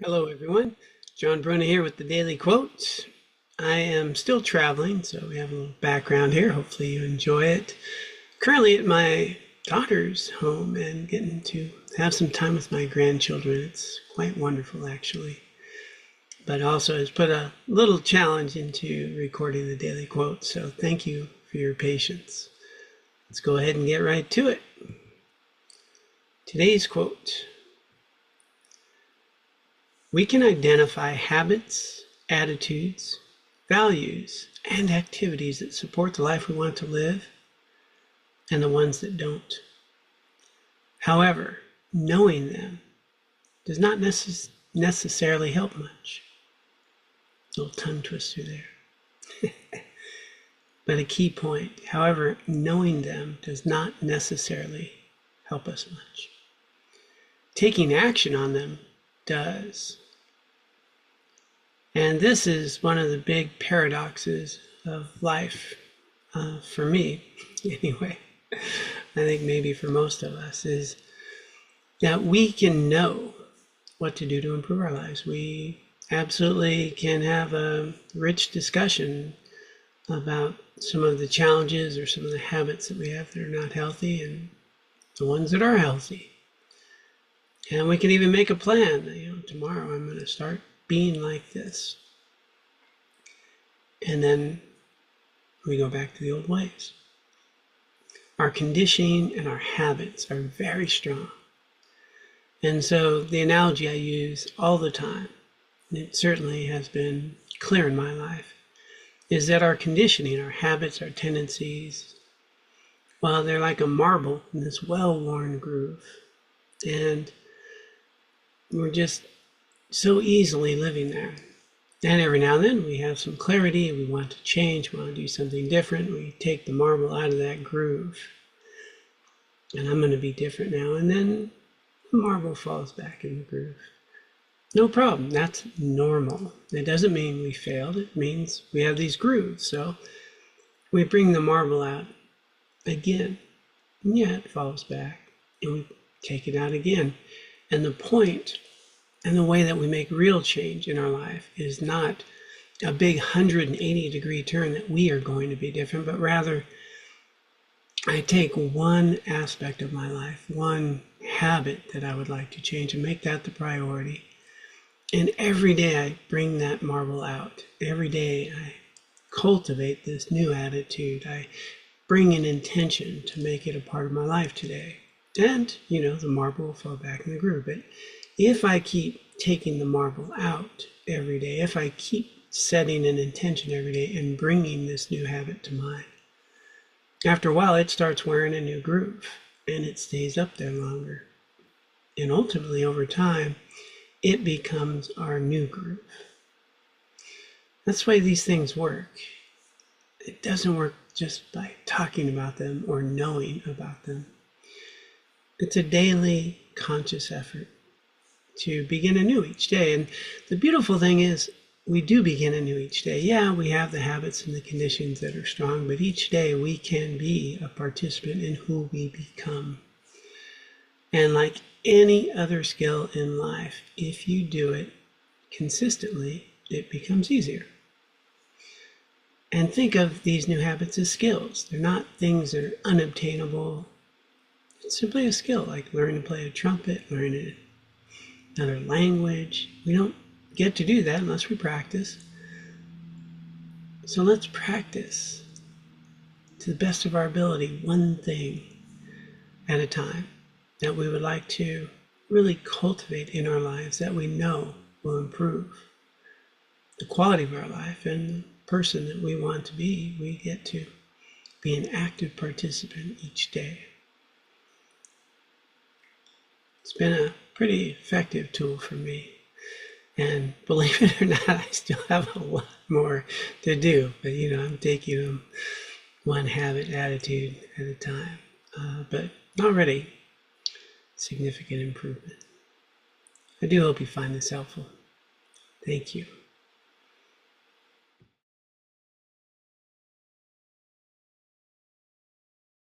Hello, everyone. John Bruna here with the Daily Quotes. I am still traveling, so we have a little background here. Hopefully you enjoy it. Currently at my daughter's home and getting to have some time with my grandchildren. It's quite wonderful, actually. But also has put a little challenge into recording the Daily Quotes, so thank you for your patience. Let's go ahead and get right to it. Today's quote: we can identify habits, attitudes, values, and activities that support the life we want to live and the ones that don't. However, knowing them does not necessarily help much. A little tongue twister there. But a key point. However, knowing them does not necessarily help us much. Taking action on them does. And this is one of the big paradoxes of life, for me anyway. I think maybe for most of us, is that we can know what to do to improve our lives. We absolutely can have a rich discussion about some of the challenges or some of the habits that we have that are not healthy and the ones that are healthy. And we can even make a plan. Tomorrow I'm going to start being like this. And then we go back to the old ways. Our conditioning and our habits are very strong. And so the analogy I use all the time, and it certainly has been clear in my life, is that our conditioning, our habits, our tendencies, well, they're like a marble in this well-worn groove. And we're just so easily living there. And every now and then we have some clarity, we want to change, we want to do something different, we take the marble out of that groove. And I'm going to be different now. And then the marble falls back in the groove. No problem, that's normal. It doesn't mean we failed, it means we have these grooves. So we bring the marble out again, and yeah, it falls back, and we take it out again. And the point and the way that we make real change in our life is not a big 180-degree turn that we are going to be different, but rather I take one aspect of my life, one habit that I would like to change, and make that the priority. And every day I bring that marble out. Every day I cultivate this new attitude. I bring an intention to make it a part of my life today. And, the marble will fall back in the groove. But if I keep taking the marble out every day, if I keep setting an intention every day and bringing this new habit to mind, after a while it starts wearing a new groove and it stays up there longer. And ultimately, over time, it becomes our new groove. That's the way these things work. It doesn't work just by talking about them or knowing about them. It's a daily conscious effort to begin anew each day. And the beautiful thing is we do begin anew each day. Yeah, we have the habits and the conditions that are strong, but each day we can be a participant in who we become. And like any other skill in life, if you do it consistently, it becomes easier. And think of these new habits as skills. They're not things that are unobtainable. It's simply a skill, like learning to play a trumpet, learning another language. We don't get to do that unless we practice. So let's practice to the best of our ability, one thing at a time that we would like to really cultivate in our lives that we know will improve the quality of our life and the person that we want to be. We get to be an active participant each day. It's been a pretty effective tool for me. And believe it or not, I still have a lot more to do. But, I'm taking them one habit, attitude at a time. But already significant improvement. I do hope you find this helpful. Thank you.